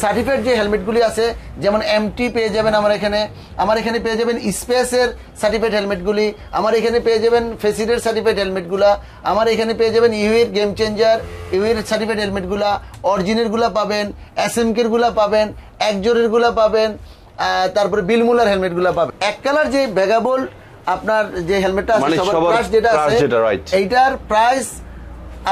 Certified যে হেলমেটগুলি আছে, যেমন এমটি পেয়ে যাবেন আমার এখানে পেয়ে যাবেন স্পেসের সার্টিফাইড হেলমেটগুলি, আমার এখানে পেয়ে যাবেন ফেসিডের সার্টিফাইড হেলমেটগুলা, আমার এখানে পেয়ে যাবেন ইউএর গেম চেঞ্জার ইউএর সার্টিফাইড হেলমেটগুলা, অরিজিনেরগুলা পাবেন, এসএমকেরগুলা পাবেন, একজোরেরগুলা পাবেন, তারপরে বিলমুলার হেলমেটগুলা পাবেন। এক কালার যে ভেগাবল আপনার যে হেলমেটটা আছে সবার প্রাইস যেটা আছে এইটার প্রাইস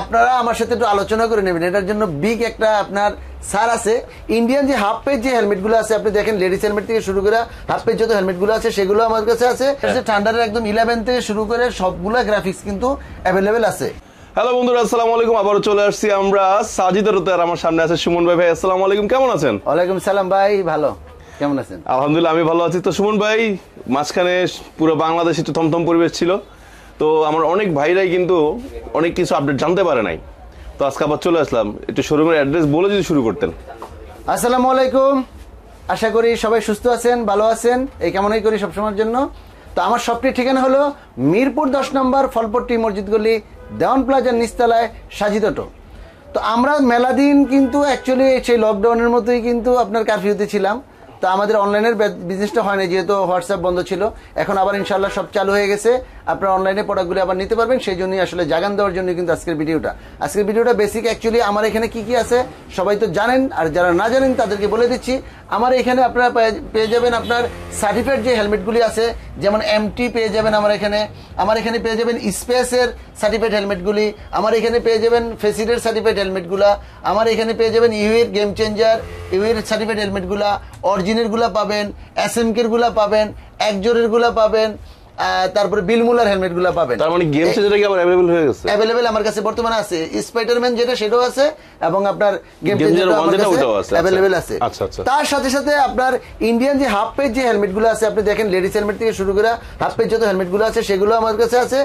আপনারা আমার সাথে একটু আলোচনা করে নেবেন। এটার জন্য বিগ একটা আপনার সার আছে। ইন্ডিয়ান যে হাফ পেজ যে হেলমেটগুলো আছে আপনি দেখেন, লেডিস হেলমেট থেকে শুরু করে হাফ পেজ যত হেলমেটগুলো আছে সেগুলো আমার কাছে আছে। ঠান্ডার একদম 11 থেকে শুরু করে সবগুলা গ্রাফিক্স কিন্তু অ্যাভেলেবেল আছে। হ্যালো বন্ধুরা, আসসালামু আলাইকুম। আবারও চলে আসছি আমরা সাজিদারতে, আর আমার সামনে আছে সুমন ভাই। ভাই আসসালামু আলাইকুম, কেমন আছেন? ওয়ালাইকুম সালাম ভাই, ভালো, কেমন আছেন? আলহামদুলিল্লাহ আমি ভালো আছি। তো সুমন ভাই, মাঝখানে পুরো বাংলাদেশ একটু থমথম পরিবেশ ছিল, তো আমার অনেক ভাইরাই কিন্তু অনেক কিছু আপডেট জানতে পারে নাই, তো আজকে আবার চলে আসলাম। একটু শোরুমের অ্যাড্রেস বলে যদি শুরু করতেন। আসসালামু আলাইকুম, আশা করি সবাই সুস্থ আছেন, ভালো আছেন, এই কামনাই করি সবসময়ের জন্য। তো আমার শপটির ঠিকানা হলো মিরপুর 10 নম্বর ফলপট্টি মসজিদ গলি, দেওয়ান প্লাজার নিচতলায়, সাজিদ অটো। তো আমরা মেলা দিন কিন্তু অ্যাকচুয়ালি সেই লকডাউনের মতোই কিন্তু আপনার কারফিউতে ছিলাম। তো আমাদের অনলাইনের বিজনেসটা হয় না, যেহেতু হোয়াটসঅ্যাপ বন্ধ ছিল। এখন আবার ইনশাল্লাহ সব চালু হয়ে গেছে, আপনারা অনলাইনে প্রোডাক্টগুলো আবার নিতে পারবেন। সেই জন্যই আসলে জাগান দেওয়ার জন্য কিন্তু আজকের ভিডিওটা বেসিক। অ্যাকচুয়ালি আমার এখানে কি কি আছে সবাই তো জানেন, আর যারা না জানেন তাদেরকে বলে দিচ্ছি। আমার এখানে আপনারা পেয়ে যাবেন আপনার সার্টিফাইড যে হেলমেটগুলি আছে, যেমন এমটি পেয়ে যাবেন আমার এখানে পেয়ে যাবেন স্পেসের সার্টিফাইড হেলমেটগুলি, আমার এখানে পেয়ে যাবেন ফেসিডের সার্টিফাইড হেলমেটগুলা, আমার এখানে পেয়ে যাবেন ইউএর গেম চেঞ্জার ইউএর সার্টিফাইড হেলমেটগুলা, অরিজিনেরগুলা পাবেন, এসএমকেরগুলা পাবেন, একজোরেরগুলা পাবেন, তারপরে বিলমুলার হেলমেটগুলা পাবেন। তার মানে গেম চেঞ্জার কি আবার अवेलेबल হয়ে গেছে? अवेलेबल আমার কাছে বর্তমানে আছে। স্পাইডারম্যান যেটা সেটাও আছে এবং আপনার গেম চেঞ্জার আমার কাছে अवेलेबल আছে। আচ্ছা আচ্ছা। তার সাথে সাথে আপনার ইন্ডিয়ান যে হাফ পেজ যে হেলমেটগুলো আছে আপনি দেখেন, লেডিস হেলমেট থেকে শুরু করে হাফ পেজ যত হেলমেটগুলো আছে সেগুলো আমার কাছে আছে।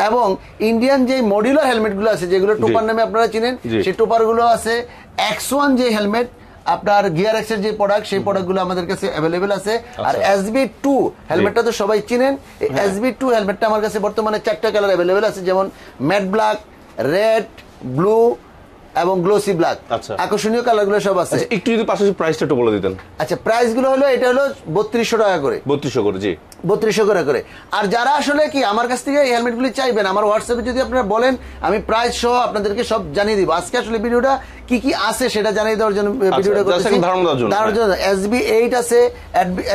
এবং ইন্ডিয়ান যে মডিউলার হেলমেটগুলো আছে যেগুলো টোপার নামে আপনারা চিনেন, সেই টোপারগুলো আছে। X1 যে হেলমেট আপনার গিয়ার এক্স এর যে প্রোডাক্ট, সেই প্রোডাক্টগুলো আমাদের কাছে अवेलेबल আছে। আর SB2 হেলমেটটা তো সবাই চিনেন, এই SB2 হেলমেটটা আমার কাছে বর্তমানে 4টা কালার अवेलेबल আছে, যেমন ম্যাট ব্ল্যাক, রেড, ব্লু এবং গ্লোসি ব্ল্যাক। আকর্ষণীয় কালারগুলো সব আছে। একটু যদি পাশাপাশি প্রাইসটা একটু বলে দিতেন। আচ্ছা, প্রাইসগুলো হলো এটা হলো 3200 টাকা করে। 3200 করে, জি 3200 করে। আর যারা আসলে কি আমার কাছ থেকে এই হেলমেটগুলি চাইবেন, আমার হোয়াটসঅ্যাপে যদি আপনারা বলেন, আমি প্রাইস সহ আপনাদেরকে সব জানিয়ে দিব। আজকে আসলে ভিডিওটা কি কি আছে সেটা জানিয়ে দেওয়ার জন্য ভিডিওটা করতেছি, ধারণা দেওয়ার জন্য। SB8 আছে,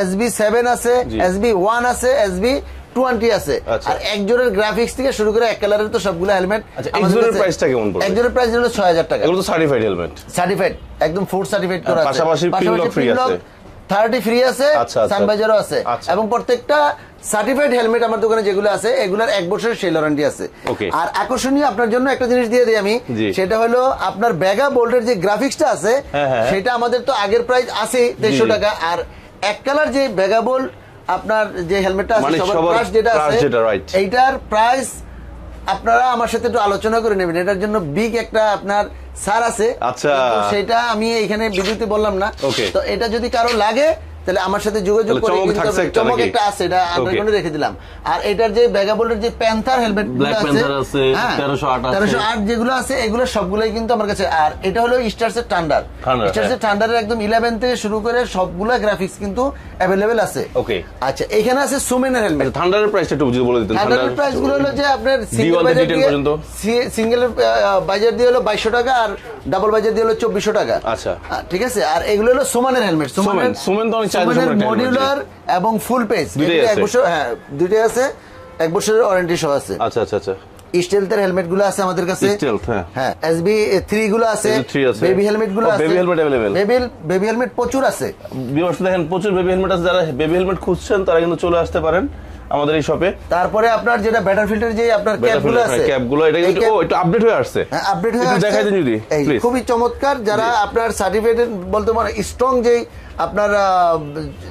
SB7 আছে, SB1 আছে, SB20 আছে। আর একজোরের গ্রাফিক্স থেকে শুরু করে এক কালারের তো সবগুলো হেলমেট। একজোরের প্রাইসটা কেমন পড়বে? একজোরের প্রাইস হলো 6000 টাকা। এগুলো তো সার্টিফাইড হেলমেট, সার্টিফাইড একদম ফুড সার্টিফাইড করা আছে। পাশাপাশি পিনলক ফ্রি আছে, 30 ফ্রি আছে, সানভাইজারও আছে। এবং প্রত্যেকটা সার্টিফাইড হেলমেট আমার দোকানে যেগুলো আছে এগুলোর 1 বছরের সেল ওয়ারেন্টি আছে। আর আকর্ষণীয় আপনার জন্য একটা জিনিস দিয়ে দিই আমি, সেটা হলো আপনার ব্যাগা বোল্টের যে গ্রাফিক্সটা আছে সেটা আমাদের তো আগের প্রাইস আছে 2300 টাকা। আর এক কালার যে ব্যাগা বোল্ট আপনার যে হেলমেটটা আছে সবার প্রাইস যেটা আছে এইটার প্রাইস আপনারা আমার সাথে একটু আলোচনা করে নেবেন। এটার জন্য বিগ একটা আপনার সার আছে। আচ্ছা, সেটা আমি এখানে ভিডিওতে বললাম না। তো এটা যদি কারো লাগে তাহলে আমার সাথে যোগাযোগ করে, চমক একটা আছে, এটা আন্ডারগ্রাউন্ডে রেখে দিলাম। আর এটার যে ব্যাগাবোল্টের যে প্যান্থার হেলমেট ব্ল্যাক প্যান্থার আছে 1308 যেগুলো আছে এগুলো সবগুলোই কিন্তু আমার কাছে। আর এটা হলো স্টারসের থান্ডার, স্টারসের থান্ডারের একদম 11 থেকে শুরু করে সবগুলা গ্রাফিক্স কিন্তু अवेलेबल আছে। ওকে, আচ্ছা এখানে আছে সুমেনের হেলমেট। থান্ডারের প্রাইসটা একটু বুঝিয়ে বলে দিতেন। থান্ডারের প্রাইস গুলো হলো যে আপনার সিঙ্গেল বাজার দিয়ে হলো 2200 টাকা, আর ডাবল বাজার দিয়ে হলো 2400 টাকা। আচ্ছা, ঠিক আছে। আর এগুলো হলো সুমেনের হেলমেট। সুমেন তো মডিউলার এবং ফুল পেজ দুইটাই আছে, 1 বছরের ওয়ারেন্টি সহ আছে। আচ্ছা আচ্ছা আচ্ছা। স্টেলথের হেলমেট গুলো আছে আমাদের কাছে। হ্যাঁ, SB3 গুলো আছে, বেবি হেলমেট গুলো আছে, baby helmet available, baby helmet প্রচুর আছে। ভিউয়ার্স দেখেন, প্রচুর বেবি হেলমেট আছে। যারা বেবি হেলমেট খুঁজছেন তারা কিন্তু চলে আসতে পারেন আমাদের এই শপে। তারপরে আপনার যেটা ব্যাটারফিল্ডের যে আপনার ক্যাপগুলো আছে, ক্যাপগুলো এটা কিন্তু একটু আপডেট হয়ে আসছে। হ্যাঁ, আপডেট হয়ে আসছে, দেখাই দেন যদি প্লিজ। খুবই চমৎকার। যারা আপনার সার্টিফাইড বলতে মানে স্ট্রং যেই আপনার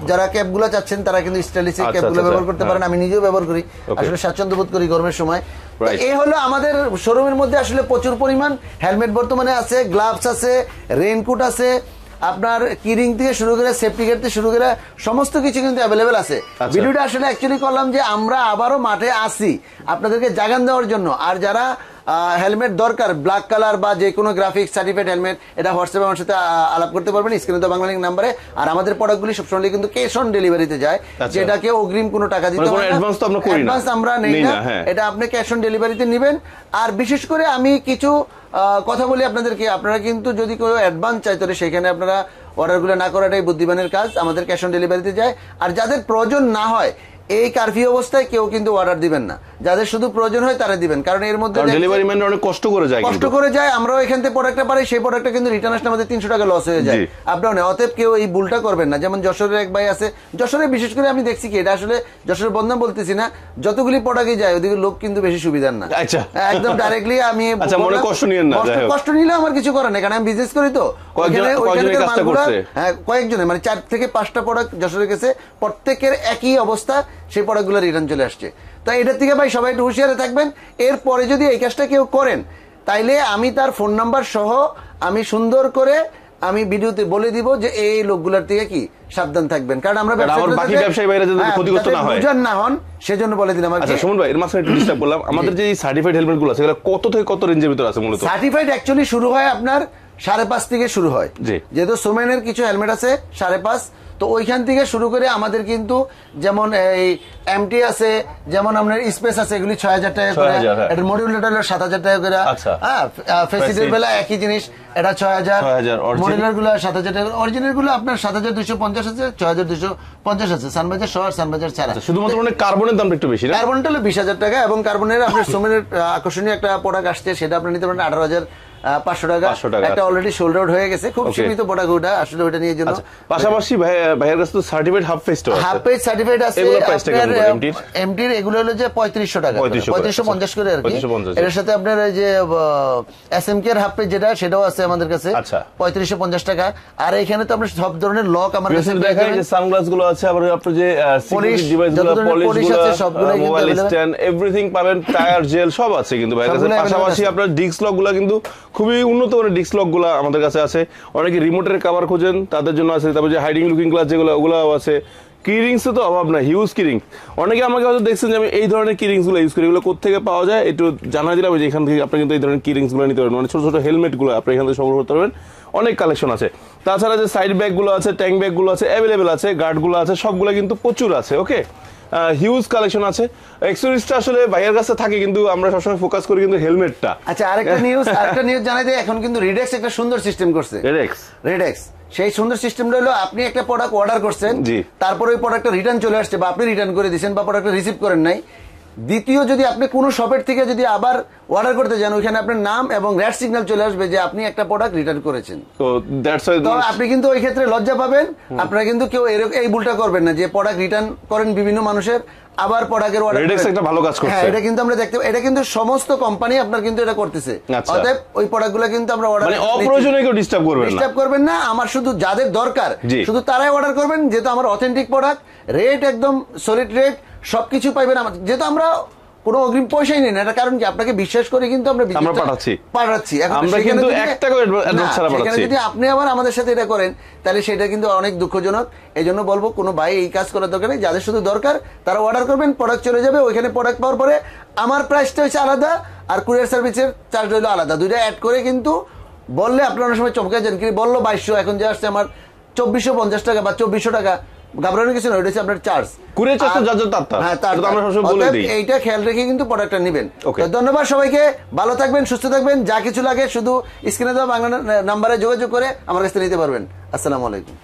যারা ক্যাপগুলো চাচ্ছেন তারা কিন্তু স্টাইলিশ ক্যাপগুলো ব্যবহার করতে পারেন। আমি নিজেও ব্যবহার করি, আসলে স্বাচ্ছন্দ্য বোধ করি গরমের সময়। এই হলো আমাদের শোরুমের মধ্যে আসলে প্রচুর পরিমাণ হেলমেট বর্তমানে আছে, গ্লাভস আছে, রেইনকোট আছে, আপনার কিরিং থেকে শুরু করে সেফটি গেট থেকে শুরু করে সমস্ত কিছু কিন্তু अवेलेबल আছে। ভিডিওটা আসলে অ্যাকচুয়ালি করলাম যে আমরা আবারও মাঠে আসি আপনাদেরকে জাগান দেওয়ার জন্য। আর যারা হেলমেট দরকার ব্ল্যাক কালার বা যে কোনো গ্রাফিক্স সার্টিফাইড হেলমেট, এটা হোয়াটসঅ্যাপে আমার সাথে আলাপ করতে পারবেন স্ক্রিনে তো বাংলা লিংক নাম্বারে। আর আমাদের প্রোডাক্টগুলি সবসময় কিন্তু ক্যাশ অন ডেলিভারিতে যায়, যেটাকে অগ্রিম কোনো টাকা দিতে হয় না, অ্যাডভান্স তো আমরা করি না, অ্যাডভান্স আমরা নেই না, এটা আপনি ক্যাশ অন ডেলিভারিতে নেবেন। আর বিশেষ করে আমি কিছু কথা বলি আপনাদেরকে, আপনারা কিন্তু যদি কোনো অ্যাডভান্স চাই তাহলে সেখানে আপনারা অর্ডারগুলো না করাটাই বুদ্ধিমানের কাজ, আমাদের ক্যাশ অন ডেলিভারিতে যায়। আর যাদের প্রয়োজন না হয় এই কারফিউ অবস্থায় কেউ কিন্তু অর্ডার দিবেন না, যাদের শুধু প্রয়োজন হয় তারা দিবেন, কারণ এর মধ্যে ডেলিভারি ম্যান অনেক কষ্ট করে যায়, আমরাও এখান থেকে প্রোডাক্টটা পাই, সেই প্রোডাক্টটা কিন্তু রিটার্ন আসলে আমাদের 300 টাকা লস হয়ে যায়। আপনারা অতএব কেউ এই ভুলটা করবেন না। যেমন যশোরের এক ভাই আছে, যশোরে বিশেষ করে আমি দেখছি কি, এটা আসলে যশোরের বদনাম বলতেছি না, যতগুলি প্রোডাক্টই যায় ওদিকে লোক কিন্তু বেশি সুবিধার না, একদম ডাইরেক্টলি আমি কষ্ট নিলেন না, কষ্ট নিলেও আমার কিছু করার নেই, কারণ আমি বিজনেস করি তো কয়েকজনে মানে 4 থেকে 5টা প্রোডাক্ট যশোরে গেছে, প্রত্যেকের একই অবস্থা, সেই প্রোডাক্টগুলো রিটার্ন চলে আসছে। তো এটার থেকে ভাই সবাই একটু হুঁশিয়ারে থাকবেন। এরপরে যদি এই কাজটা কেউ করেন তাইলে আমি তার ফোন নাম্বার সহ আমি সুন্দর করে আমি ভিডিওতে বলে দিব যে এই লোকগুলোর থেকে কি সাবধান থাকবেন, কারণ আমরা না হন সেজন্য বলে দিলাম। সুমন ভাই, এর মাঝখানে একটু ডিস্টার্ব করলাম, আমাদের যে সার্টিফাইড হেলমেট গুলো আছে সেগুলো কত থেকে কত রেঞ্জের ভিতরে আছে? মূলত সার্টিফাইড অ্যাকচুয়ালি শুরু হয় আপনার 5.5 থেকে শুরু হয়, যেহেতু সোমেনের কিছু হেলমেট আছে 5.5, তো ওইখান থেকে শুরু করে আমাদের কিন্তু যেমন এই এমটি আছে, যেমন আপনার স্পেস আছে, এগুলি 6,000 টাকা করে, এটা মডিউলার হলো 7,000 টাকা করে, হ্যাঁ ফেসিলিটির বেলা একই জিনিস, এটা 6,000, মডিউলার গুলো 7,000 টাকা, অরিজিনাল গুলো আপনার 7,250 আছে, 6,250 আছে, সানবাজার শহর সানবাজার ছাড়া। শুধুমাত্র মানে কার্বনের দামটা একটু বেশি, কার্বনটা হলো 20,000 টাকা, এবং কার্বনের আপনার সোমেনের আকর্ষণীয় একটা প্রোডাক্ট আসছে, সেটা আপনি নিতে পারেন 18,500 টাকা, একটা অলরেডি সোল্ড আউট হয়ে গেছে, খুব সীমিত প্রোডাক্ট ওটা, আসলে ওটা নিয়ে জন্য। পাশাপাশি ভাইয়ের কাছে তো সার্টিফাইড হাফ পেজ সার্টিফাইড আছে, এমটির এগুলো হলো যে 3,500 টাকা, 3,550 করে আর কি। এর সাথে আপনার এই যে এসএমকে এর হাফ পেজ যেটা, সেটাও আছে আমাদের কাছে 3,550 টাকা। আর এখানে তো আপনার সব ধরনের লক আমার কাছে দেখাই, যে সানগ্লাস গুলো আছে, আবার আপনার যে সিকিউরিটি ডিভাইস গুলো, পলিশ আছে, সবগুলো মোবাইল স্ট্যান্ড এভরিথিং পাবেন, টায়ার জেল সব আছে কিন্তু ভাইয়ের কাছে। পাশাপাশি আপনার ডিস্ক লক গুলো কিন্তু খুবই উন্নত মানের ডিস্ক লক গুলো আমাদের কাছে আছে। অনেকে রিমোটের কভার খোঁজেন তাদের জন্য আছে, তারপর যে হাইডিং লুকিং গ্লাস যেগুলো ওগুলোও আছে। কিরিংস তো অভাব না, হিউজ কিরিংস। অনেকে আমাকে হয়তো দেখছেন যে আমি এই ধরনের কিরিংস গুলো ইউজ করি, এগুলো কোথেকে পাওয়া যায় একটু জানা দিলাম, যে এখান থেকে আপনি কিন্তু এই ধরনের কিরিংস গুলো নিতে পারবেন, মানে ছোট ছোট হেলমেট গুলো আপনি এখান থেকে সংগ্রহ করতে পারবেন, অনেক কালেকশন আছে। তাছাড়া যে সাইড ব্যাগ গুলো আছে, ট্যাঙ্ক ব্যাগ গুলো আছে, অ্যাভেলেবেল আছে, গার্ড গুলো আছে, সবগুলো কিন্তু প্রচুর আছে। ওকে, হিউজ কালেকশন আছে। এক্সেসরিজটা আসলে ভাইয়ের কাছে থাকে, কিন্তু আমরা সবসময় ফোকাস করি কিন্তু হেলমেটটা। আচ্ছা, আরেকটা নিউজ জানাই দেয়, এখন কিন্তু রেডেক্স একটা সুন্দর সিস্টেম করছে। রেডেক্স সেই সুন্দর সিস্টেমটা হলো, আপনি একটা প্রোডাক্ট অর্ডার করছেন, তারপর ওই প্রোডাক্টটা রিটার্ন চলে আসছে, বা আপনি রিটার্ন করে দিয়েছেন, বা প্রোডাক্টটা রিসিভ করেন নাই, দ্বিতীয় যদি আপনি কোনো শপের থেকে যদি আবার অর্ডার করতে যান, ওইখানে আপনার নাম এবং রেড সিগন্যাল চলে আসবে যে আপনি একটা প্রোডাক্ট রিটার্ন করেছেন। তো আপনি কিন্তু ওই ক্ষেত্রে লজ্জা পাবেন। আপনারা কিন্তু কেউ এই ভুলটা করবেন না, যে প্রোডাক্ট রিটার্ন করেন বিভিন্ন মানুষের, আবার প্রোডাক্টের অর্ডার। একটা ভালো কাজ করছে, এটা কিন্তু আমরা দেখতে, এটা কিন্তু সমস্ত কোম্পানি আপনার কিন্তু এটা করতেছে। অতএব ওই প্রোডাক্টগুলো কিন্তু আমরা অর্ডার, মানে অপ্রয়োজনীয় কেউ ডিস্টার্ব করবেন না। আমার শুধু যাদের দরকার শুধু তারাই অর্ডার করবেন, যেহেতু আমার অথেন্টিক প্রোডাক্ট, রেট একদম সলিড রেট, সবকিছু পাইবেন। যেহেতু আমরা কোনো অগ্রিম পয়সাই নেই না, এটা কারণ কি আপনাকে বিশ্বাস করে কিন্তু আমরা পাঠাচ্ছি। যদি আপনি আবার আমাদের সাথে এটা করেন তাহলে সেটা কিন্তু অনেক দুঃখজনক। এই জন্য বলবো, কোনো ভাই এই কাজ করার দরকার নেই, যাদের শুধু দরকার তারা অর্ডার করবেন, প্রোডাক্ট চলে যাবে। ওইখানে প্রোডাক্ট পাওয়ার পরে আমার প্রাইসটা হচ্ছে আলাদা, আর কুরিয়ার সার্ভিসের চার্জ হলো আলাদা, দুইটা অ্যাড করে কিন্তু বললে আপনার অনেক সময় চমকে যান, কি বললো 2200, এখন যে আসছে আমার 2,450 টাকা বা 2,400 টাকা, ঘাবড়ানোর কিছু না, ওইটা হচ্ছে আপনার চার্জ। এইটা খেয়াল রেখে কিন্তু প্রোডাক্টটা নেবেন। ধন্যবাদ সবাইকে, ভালো থাকবেন, সুস্থ থাকবেন। যা কিছু লাগে শুধু স্ক্রিনে দেওয়া বাংলা নাম্বারে যোগাযোগ করে আমার কাছে নিতে পারবেন। আসসালামু আলাইকুম।